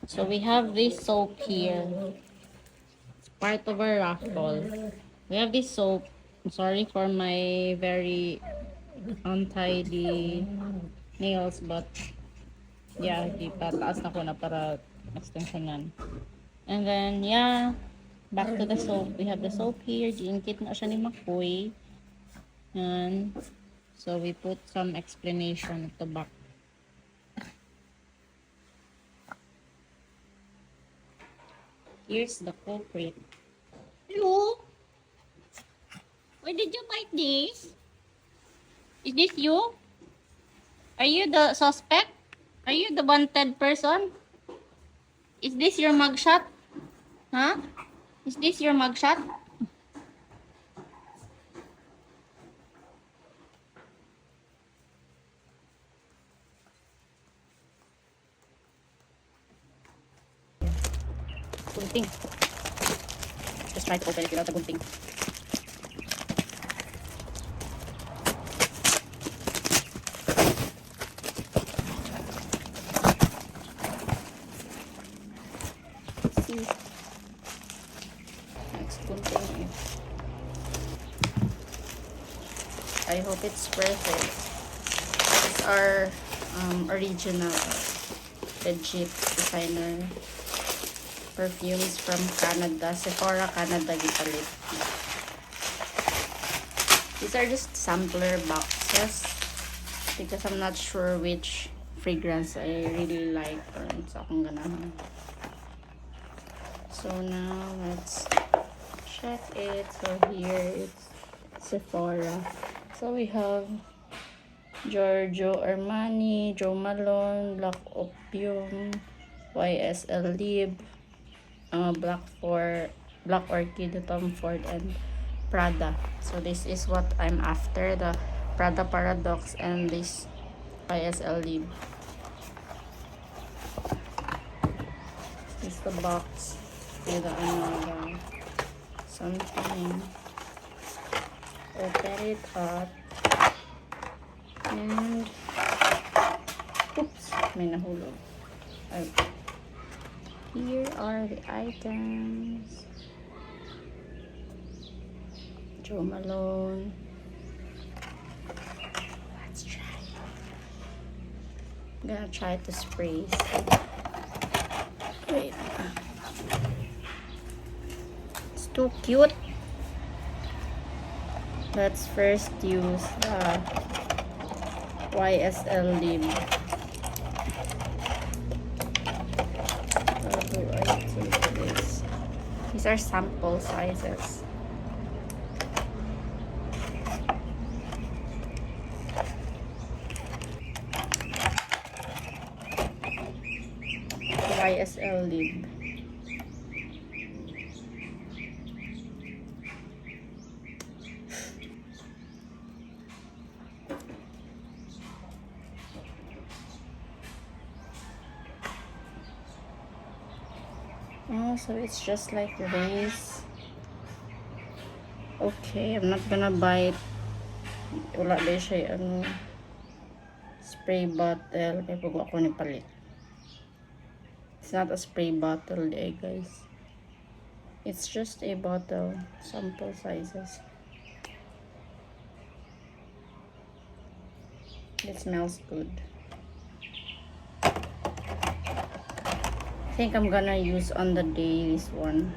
So we have this soap here. It's part of our raffle. We have this soap. I'm sorry for my very untidy nails, but yeah, ipataas na ko na para extensionan. And then, yeah, back to the soap. We have the soap here. Giingkit na siya ni Makoy. And so we put some explanation at the back. Here's the culprit. Hello? Where did you buy this? Is this you? Are you the suspect? Are you the wanted person? Is this your mugshot? Huh? Is this your mugshot? Gunting. Just try to open it without the gunting. Let's see. Next gunting. I hope it's worth it. These are original, legit designer perfumes from Canada. Sephora, Canada, gipalit. These are just sampler boxes because I'm not sure which fragrance I really like or sa akong ganahan. So now let's check it. So here it's Sephora. So we have Giorgio Armani, Jo Malone, Black Opium, YSL Lib, Black Orchid, Tom Ford, and Prada. So this is what I'm after, the Prada Paradox and this YSL Lib. This is the box with the something. Open it up and oops, may nahulog. Okay. Here are the items. Jo Malone. Let's try. I'm gonna try to spray. Wait. It's too cute. Let's first use the YSL Lib. How do I take this? These are sample sizes. YSL Lib. Oh, so it's just like this. Okay, I'm not gonna buy it. Wala ba siya spray bottle. Kaya pag ako ni palit. It's not a spray bottle guys. It's just a bottle. Sample sizes. It smells good. I think I'm gonna use on the day this one.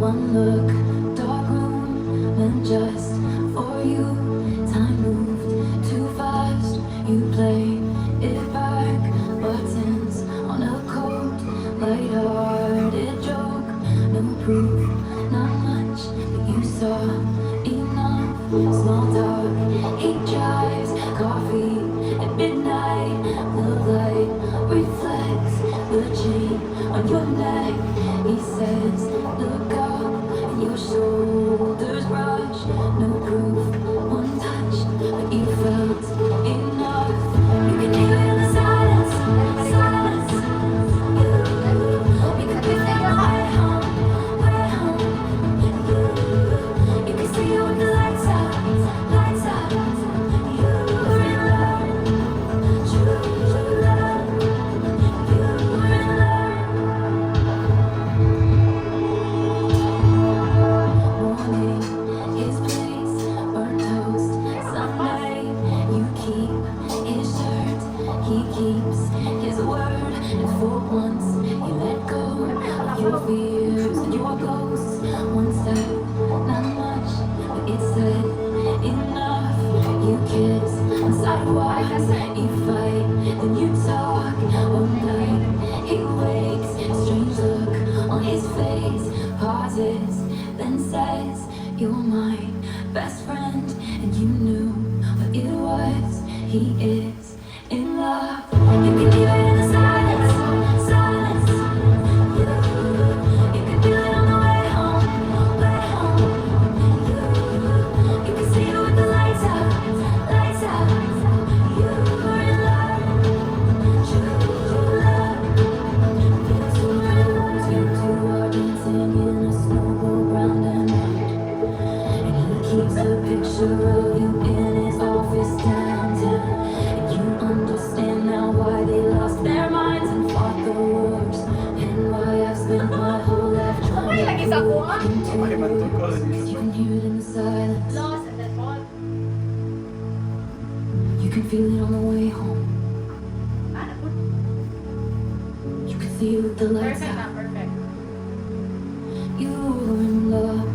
One look, dark room, and just for you, time moved too fast. You play it back, buttons on a coat, light-hearted joke. No proof, not much, but you saw enough. Small talk, he drives, coffee at midnight. The light reflects the chain on your neck. He says, look up, and your shoulders rise. laugh while you fight, then you talk all night. He wakes, a strange look on his face, pauses, then says, "You're my best friend," and you knew what it was. He is in love. You can hear it in the silence, silence. You can feel it on the way home, way home. You can see it with the lights out, lights out. You are in love, true love. Feels so real. You two are dancing in a snowball round and round, and he keeps a picture of you in his office downtown. And you understand now why they lost their minds and fought the wars, and why I've spent my whole life trying to prove into words. You can hear it in the silence. You can feel it on the way home. You can see it with the lights out. You're in love,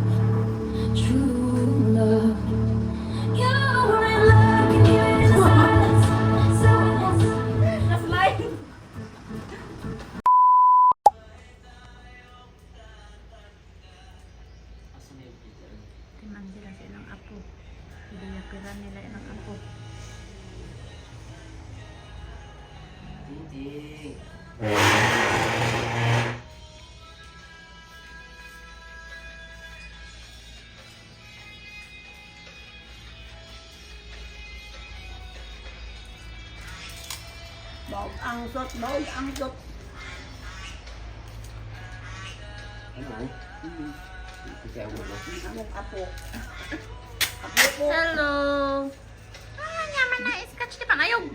true love. You're in love, can hear it in the silence, silence. Timan sila sa ilang apo. Iyapiran nila ilang apo. Hindi. Bog ang sot, bog ang sot. Ano? Kasi ako mo. Among apo. Apo ko. Hello! Ah, nyaman na iskatch di pa na yung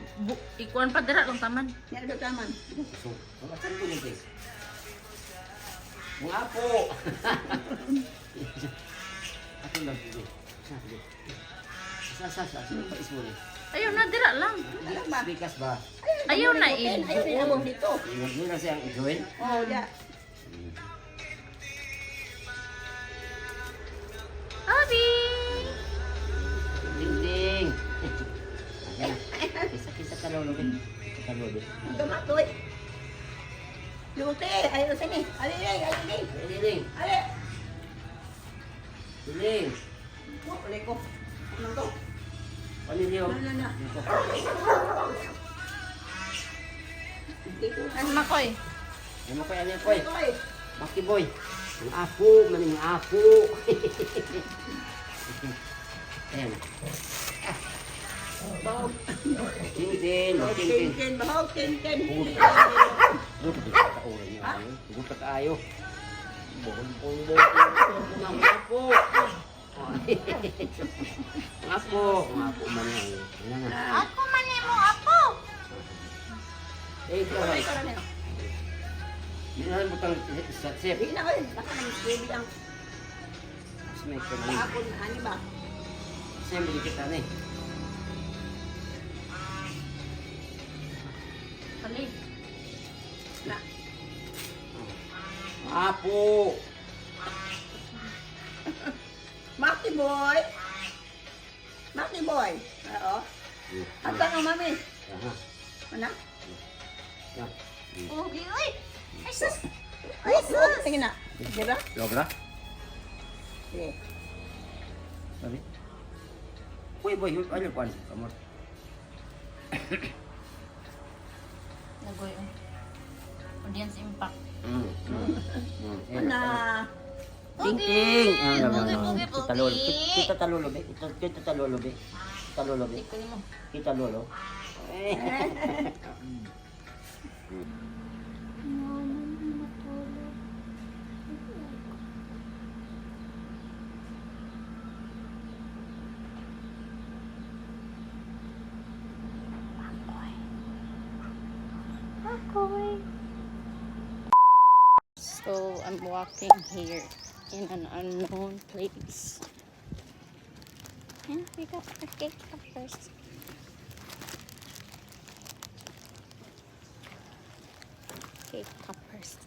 ikuan pa dira lang taman. Yan ba taman? So, mga saan ko nito? Mga apo! Ako lang dito. Sa. Pais mo rin. Ayaw na dira lang. Bikas ba? Ayaw na Ayaw na among dito. Huwag mo na siyang i-join. Oh, ya. Abi! Ding-ding! Kisa ka lolo. Kalolo. Gamatoy. Lute, ayaw sini. Ali, ali. Ding! Ali. Ding! Oh, uli ko. Ano to? Paniliw. Na. Dito. Ano makoy? Ano ko yan koy? Oy. Maki boy. Ang apo, maning apo. Ayan. Bog. Tintin. Tintin, bahog, tintin. Huwag ka tayo. Bong. Ang apo. Ang apo. Ang apo man yan. Ako man mo apo! Eh, ito. Oy, para na. Hindi na butang sa chef. Di na oy, baka nang baby ang Mas may kaling. ako na ani ba? Siyempre kita na eh. Kali. Na. Apo. Maki boy. Maki boy. Oo. Ang tanong mami. Aha. Ano? Yan. Okay, oy! Ay sus! Ay, sus! Sige na. Diba? Logra? Sige. Sorry. Uy, boy, ano pa? Kamot. Nagoy oh. Audience impact. Ano? Ting-ting! Pogi. Kita talolo, be. Kita talolo, be. Talolo, be. Iko ni mo. Kita lolo. So I'm walking here in an unknown place. And we got our cake first. Cake toppers.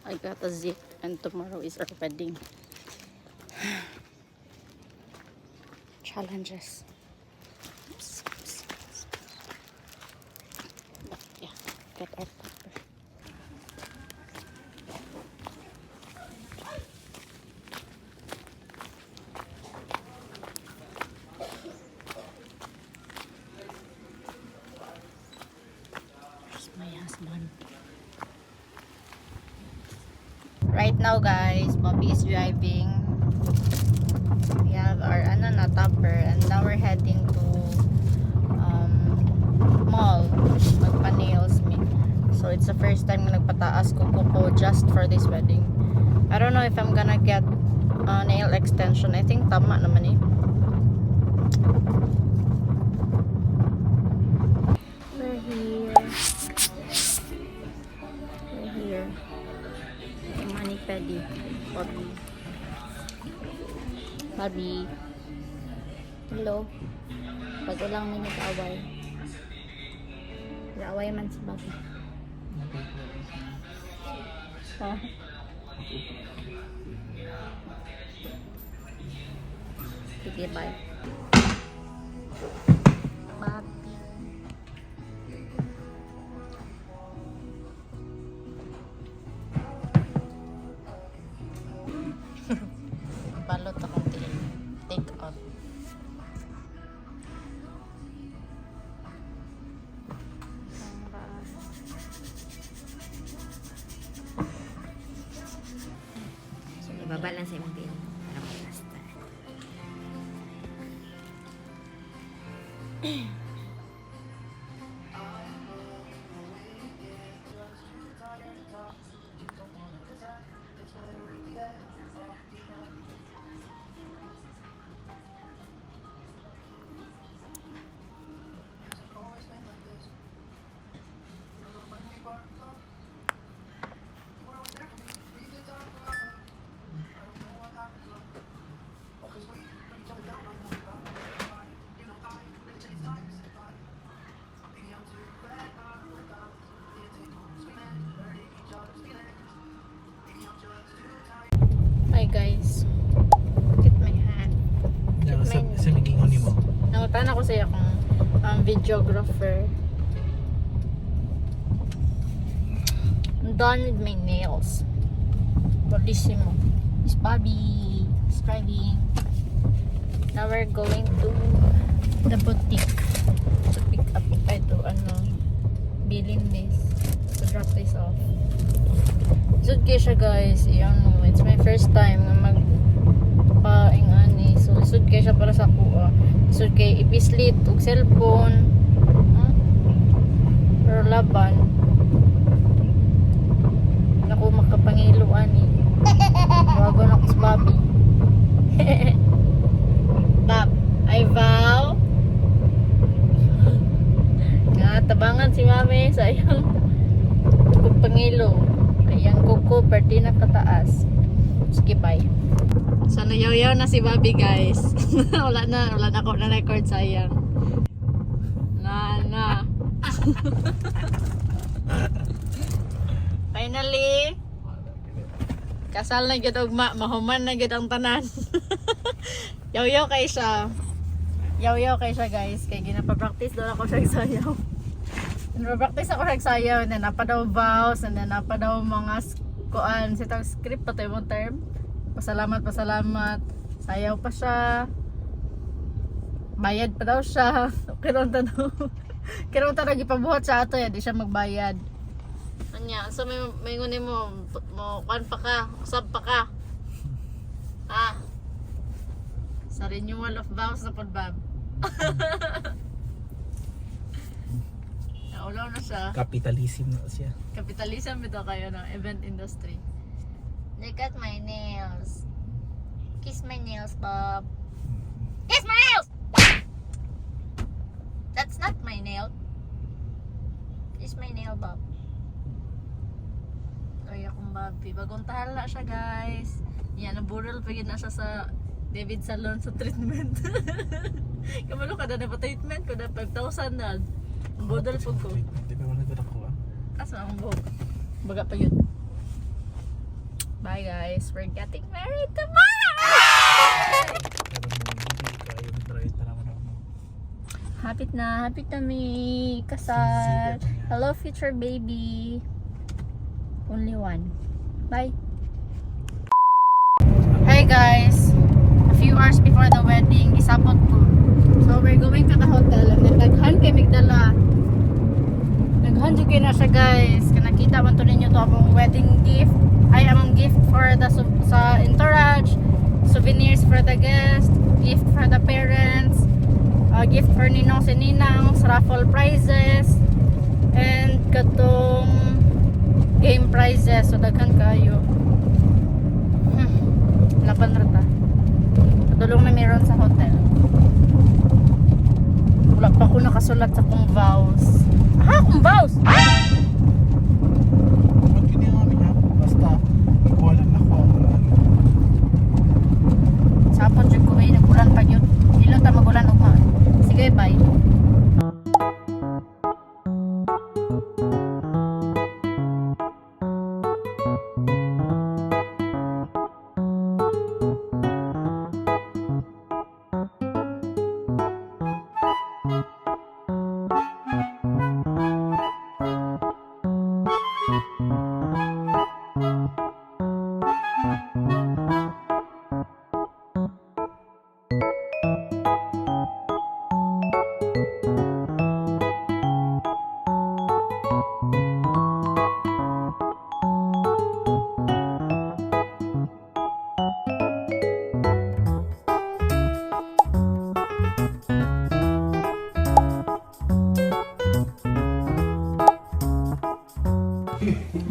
I got a zip and tomorrow is our wedding. Challenges. Oops. Right now guys, Bobby is driving. We have our topper and now we're heading to mall. Magpa-nails me. So it's the first time na nagpataas ko kuko just for this wedding. I don't know if I'm gonna get nail extension. I think tama naman eh. We're here. We're here. Mani pedi. Bobby. Bobby. Hello. Pag ulang minute away. Away man si Bobby. Ha? Sige, bye. Bobby. Balot akong take out. So, ibaba lang sa imong pin. Para mag-plaster. Hi guys. Look at my hand. Sa migingon ni mo. Nangutan ako sa iyo kung videographer. I'm done with my nails. Bellissimo. It's Bobby. It's driving. Now we're going to the boutique to pick up bilhin this. To drop this off. Isod kayo siya guys. It's my first time na magpaingani. So isod kayo siya para sa kuha. Isod kayo ipislit og cellphone. Pero laban. Naku makapangiluan eh. Bago na ko si Bobby. Bob, I vow. Nga tabangan si Mami sa iyang pangilo. Ayan kuko perti na kataas. Sige bye. Sana yaw na si Bobby guys. wala na ako na record sayang. Na. Finally kasal na gyud ugma, mahuman na gyud ang tanan. Yaw kay siya. Yaw kay siya guys, kay ginapa-practice daw ako siya sayaw. Ginapa-practice ako siya sayaw, na napadaw vows, na napadaw mga kuan, sitang script pa tayo mong term. Pasalamat. Sayaw pa siya. Bayad pa daw siya. Kinunta gipabuhat sa ato ya, di siya magbayad. Anya, so may ngunin mo kuan pa ka, usab pa ka. Sa renewal of vows na pod Bob. Naulaw na siya. Capitalism na siya. Capitalism ito kayo ng event industry. Look at my nails. Kiss my nails, Bob. Kiss my nails! That's not my nail. Kiss my nail, Bob. Ay, akong Bobby. Bagong tahala siya, guys. Yan, naburol pa na siya sa David Salon sa treatment. Kamalo ka na pa treatment ko na 5,000 na. Budol po ko. Di ba wala ko ako Asa ang buhok? Baga pa yun. Bye guys. We're getting married tomorrow! Hapit na mi kasal. Hello future baby. Only one. Bye. Hi guys. A few hours before the wedding, isabot ko. So we're going to the hotel and then naghan kay Migdala. Naghan jud kay na siya guys. Kaya nakita man to ninyo to among wedding gift. Ay, ang gift for the sa entourage, souvenirs for the guest, gift for the parents, gift for ninong si ninang, raffle prizes, and katong game prizes. So daghan kayo. Laban rata. Padulong na meron sa hotel. Wala pa ako nakasulat sa kong vows. Kung vows? Ba't kini nga niya? Basta, wala na ko ang mga Sapon dyan ko ay nagulan pa yun. Ilang ta magulan ugma. Sige, bye.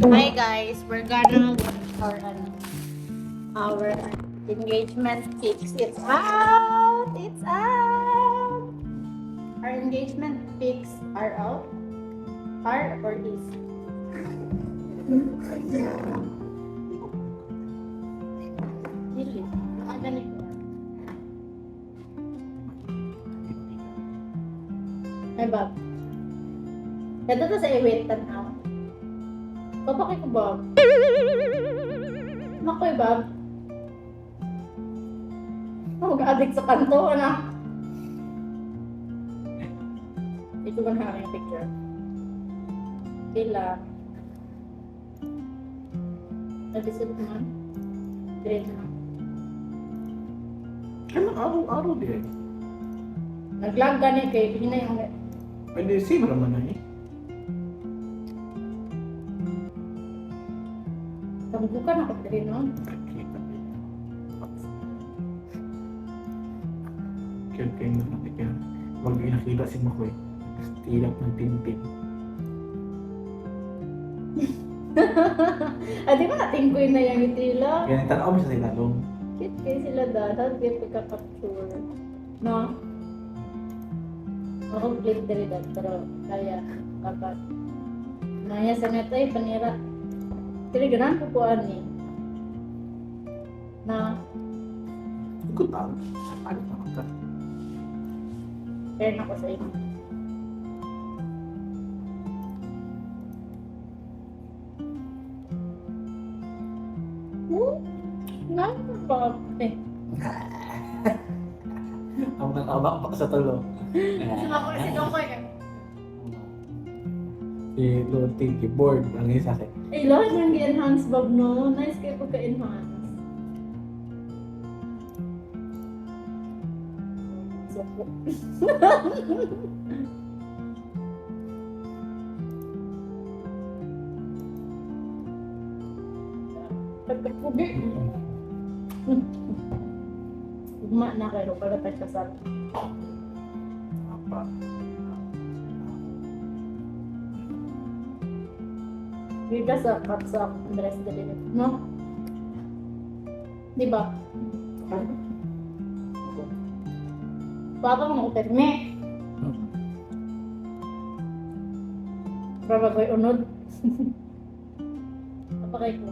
Hi guys, we're gonna our engagement pics. It's out! It's out! Our engagement pics are out. Are or is? Dili. Ganito. Ay, Bob. Kaya to sa iwit tanaw. Papakay ko, Bob. Makoy, Bob. Mag-addict sa kanto, ano? Ito ba na yung picture? Pila. Episode naman. Grade na. Ano, araw-araw din. Nag-lag ka niya kay hindi na yung... Hindi, same naman na eh. Kabukan ako din, no? Kaya na natin kaya. Wag yung nakita si Makoy. Tilap ng tintin. Di ba natingkoy na yung itila? Kaya nagtanaw mo siya sa ilalong. Cute kayo sila dahil. Kaya pagka-capture. No? Ako glittery dad, pero kaya kapat. Naya sa neto ay panira. Kiliganan ko po ani. Na, Ikot tayo. Ano naman ka? kaya na ko sa inyo. Nakakabab eh. Ang nang-abak pa sa tulo. Ako si Dokoy eh. Si Loti, keyboard, ang isa kay. Eh, lahat yung i-enhance, Bob, no? Nice kayo pagka-enhance. So, pagkapugi. Ugma na kayo para tayo kasal. Apa? Bida sa WhatsApp, Andres Delivery, no? Diba? Baka mga uterme. Para ko'y unod. Kapakay ko.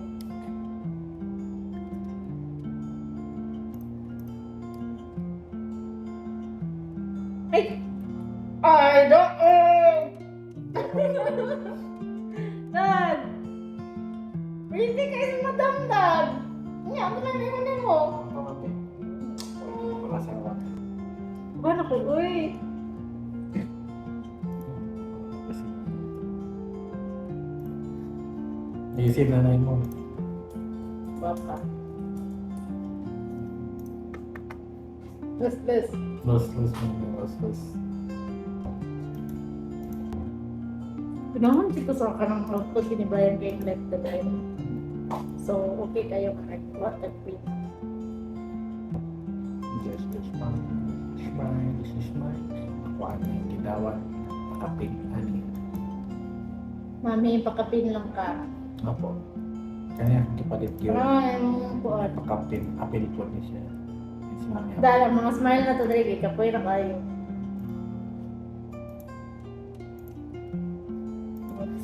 Ay! Ay, doon! Dad! Hindi kayo sa madam, Dad! Hindi, ako lang naman mo. Wala sa iwan. Ba na ko, uy! Isip na na mo. Baka. Let's. Los. Pinahan ko sa kanang output ni Brian Game like the time. So, okay kayo mag-water queen. Just is mine. This is mine. This is mine. Ako ano yung ginawan. Kapit. Ano yun? Mami, pakapin lang ka. Opo. Kanya, kapalit yun. Parang buwan. Pakapin. Apil po niya siya. It's mami. Dahil mga smile na to, Drake, kapoy na kayo.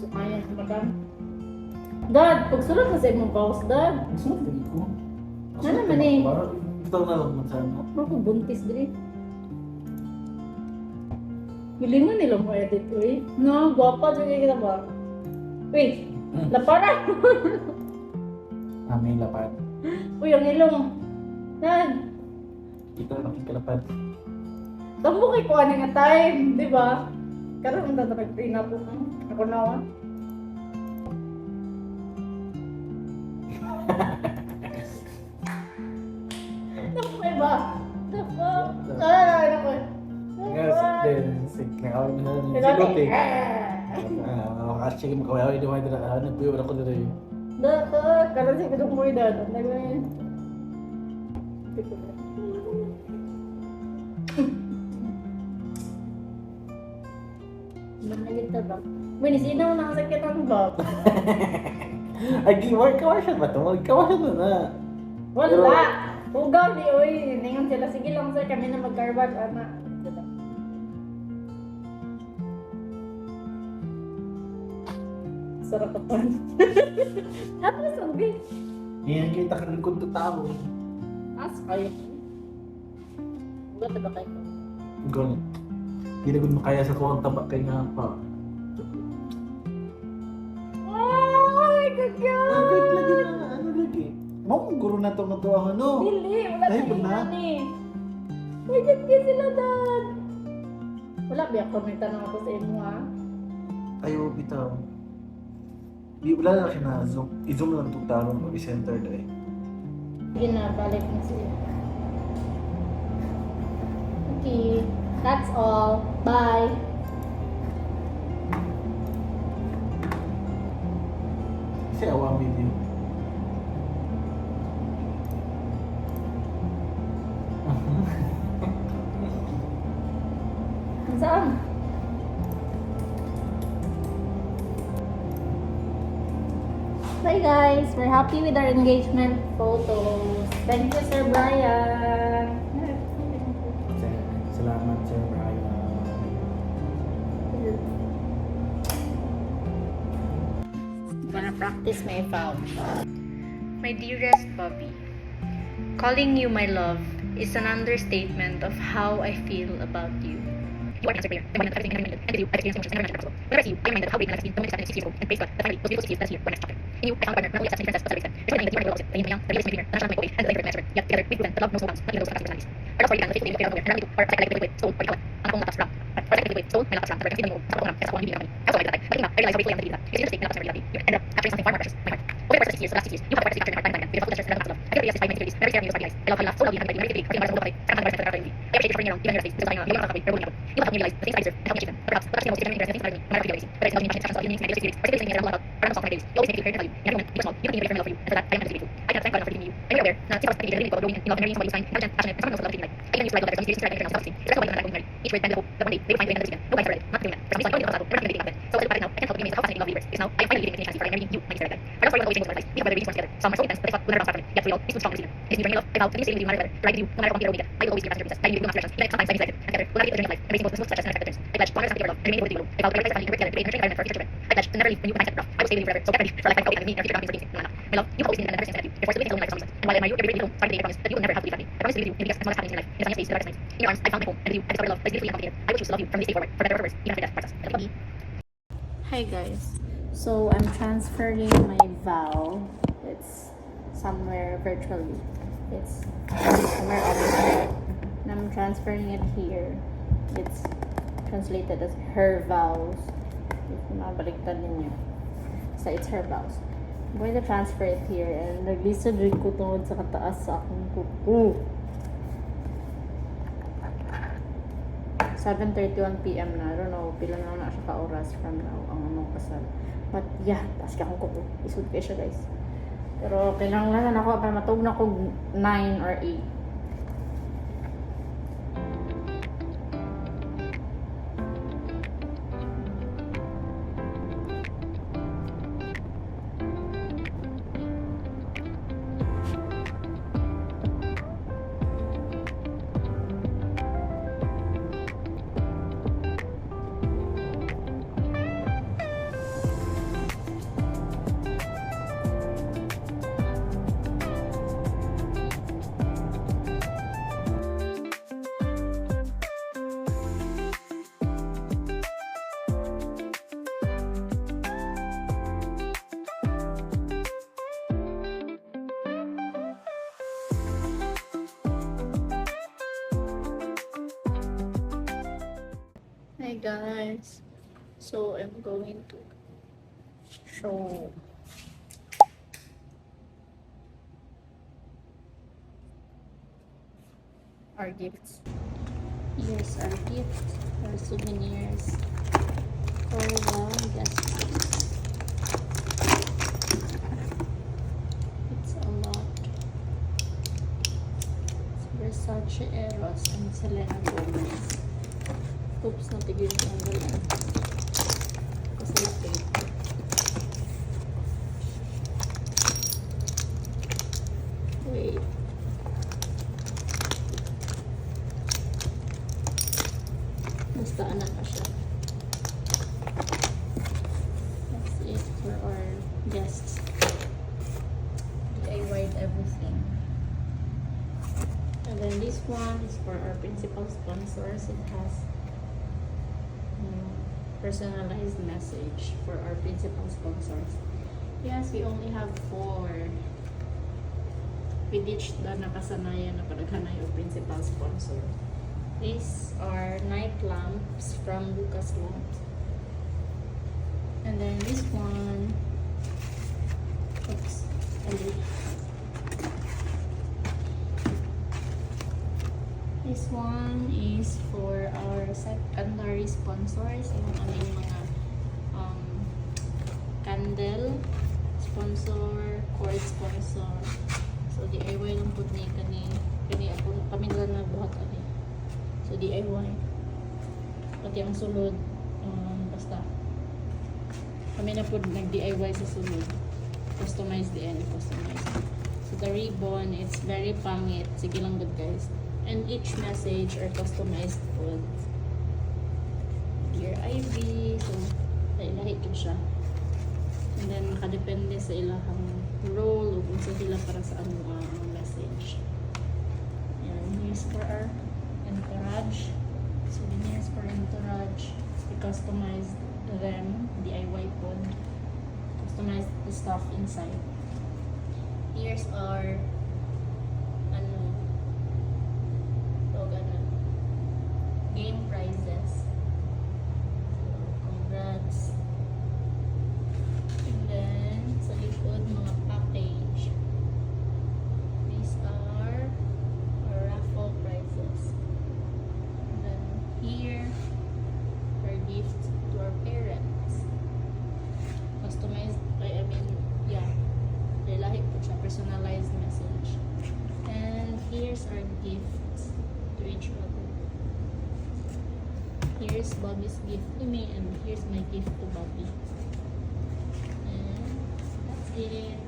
Sumayan, madam. Dad, pagsulat na sa imong boss, Dad. Gusto mo lagi ko? Ano naman eh? Ito na lang man sana. Ako buntis, Drake. Hilingan nila mo edit, uy. No, guwapa, Drake, kita ba? Uy, lapara. May lapad. Uy, ang ilong. Dad, Ito na kalapad. tamo kay kuha nga time, di ba? Karoon na nag-pina po. Ako na, ah. Nakapay ba? Ako. Yes, then, nakawin na lang. Sigot eh. Actually, makawin na lang. Nagbuyo ako na rin. Dapat, karena saya kedung mo ida. Mana kita bang? Wini sino na sakit ang bag? Ay, giwar kawasan ba ito? Kawasan na na. Wala. Ugaw di oy. Ningon sila sige lang sir kami na mag-garbage ana. Sarap pa. Apa sabi? Yan kita ka rin kung tao. As kayo. Ugat ba kayo? Gano'n. Hindi na makaya sa kuwang taba kay nga pa. Ay, kagyan! Agad lagi na. Ano lagi? Mau guru na to ng tuwang ano? Dili, wala Ay, sa wala. ilan eh. May kagyan sila dad. Wala ba yung komenta na ako sa imo ha? Ayaw bitaw. Di wala na siya na zoom. I-zoom lang itong tarong o i-center dahil. Sige na, balik na siya. Okay, that's all. Bye. Kasi awang video. Saan? Bye guys, we're happy with our engagement photos. Thank you, Sir Brian. Salamat, Sir Brian. Gonna practice my vow. My dearest Bobby, calling you my love is an understatement of how I feel about you. You are the answer prayer. The one that everything and with you, I've experienced emotions never imagined possible. Whenever I see you, I'm reminded of how great my life has been, the moment I started 6 years ago, and praise God that finally those beautiful cities that is here for next chapter. In you, I found a partner, not only accepts me princess, but celebrates them. There's one thing that you are my opposite, the yin and yang, the realist and the dreamer, the national my and the anchor of my master. Yet together, we've proven that love knows no bounds, not even those of personalities. Our love story began with faith in the of nowhere, and around you, or psychological weight, soul, or ikaw, ang kong lakas ram. Or psychological weight, soul, may lakas ram, the reference mo, sa kong ram, sa kong hindi na kami. I also like that. Looking up, I realized how grateful I am to be that. Because in this state, na reality, you ended up capturing something far more precious, my heart. Over the course of 6 years, the last 6 years, you have a part to capture in my heart time and time, beautiful gestures and love. I can really assist by many theories, never share me with eyes. I love how you laugh, so lovely, and very creative, very much I appreciate you for bringing around, even your face, because I know you're not happy, you're willing to. You help me realize the things I deserve and help me achieve them. But perhaps the most genuine interesting things about me, no matter who you are, whether it's loving, passion, passions, passions, evenings, ideas, theories, particularly something I love about, but I'm also my days. You always make me prepared to tell you, in every moment, even small, you continue to be my love for you, and for that, I am deeply grateful. I can't thank God enough for giving me you. And you're aware, na since I was thinking, really growing in love and marrying somebody who's kind, intelligent, passionate, and someone knows what love is like. I even used to write love letters on mysterious things that I think self-esteem. There's no way that I'm not going to marry. Each word, bend, hope that one day they will find the way and understand. No guys are ready, not doing that. There's something like, oh, we're not going to be so I look back now, I can't help but be amazed at how fascinating love really works. Because now, I am finally getting a chance to marrying you, my dear like that. Our love story will always change over life. We have weathered these storms together. Some are so intense that they thought we'll never bounce back from it. Yet through it all, we stood strong and resilient. It is me, love. I vow to be staying with you no matter the weather. To ride with you no matter what we get or we get. I will always be your passenger princess, guiding you through the directions, even if sometimes I be selected. And together, we'll navigate the journey of life, embracing both the smooth stretches and unexpected turns. I pledge to honor and sanctity of our love and remain devoted to you alone. I vow to prioritize our family and work together to create a nurturing environment for our future children. I pledge to never leave when you and I set rough. I will stay with you forever. So get ready for a lifetime of me and our future families for being no enough. My love, you have always been and never since I met you. Your force will be alone in life for some reason. And while I admire you, every day alone, starting the day I promise that you will never have to leave me. I promise to be with you in the biggest and smallest happenings in your life. In the sunniest days, the darkest nights. In your arms, I found my home, and with you, I discovered love that is beautifully and complicated. I will choose to love you from this day forward, for better or for worse, even after death parts us. I love you. Hi guys. So I'm transferring my vow. It's somewhere virtually. It's somewhere online. And I'm transferring it here. It's translated as her vows. If mabaliktad ninyo. So it's her vows. I'm going to transfer it here and nag-listen rin ko tungod sa kataas sa akong kuko. 7:31 PM na. I don't know, pila na siya ka oras from now ang anong kasal. But yeah, taas ka akong kuko. Isud kayo siya guys. Pero kailangan ako para matug na ko 9 or 8. Hi guys, so I'm going to show our gifts. Here's our gift, our souvenirs for the guest house. It's a lot. It's Versace Eros and Selena Gomez. Oops, natigil yung tanggalan. Kasi lapit. Wait. Basta anak pa siya. That's it for our guests. DIY'd everything. And then this one is for our principal sponsors. It has personalized message for our principal sponsors. Yes, we only have 4. We ditched the nakasanayan na padaghanay of principal sponsor. These are night lamps from Lucas Lamps. And then this one, oops, this one is for our secondary sponsors, yung aming mga candle sponsor, cord sponsor. So DIY lang po ni kani ako pamilya na buhat ani. So DIY. Pati ang sulod basta kami na po nag-DIY sa sulod. Customize the end, customize. So the ribbon, it's very pangit. Sige lang good guys. And each message are customized food. Dear Ivy, so lahi ko siya. And then nakadepende sa ilahang role o kung sa sila para sa ano ang message. And here's for our entourage. Souvenirs for entourage. We customized them, DIY food. Customized the stuff inside. Here's our game prizes. So, congrats. And then, sa likod, mga package. These are our raffle prizes. And then, here, our gift to our parents. Customized, lahi po siya, personalized message. And here's our gifts to each other. Here's Bobby's gift to me, and here's my gift to Bobby. And that's it.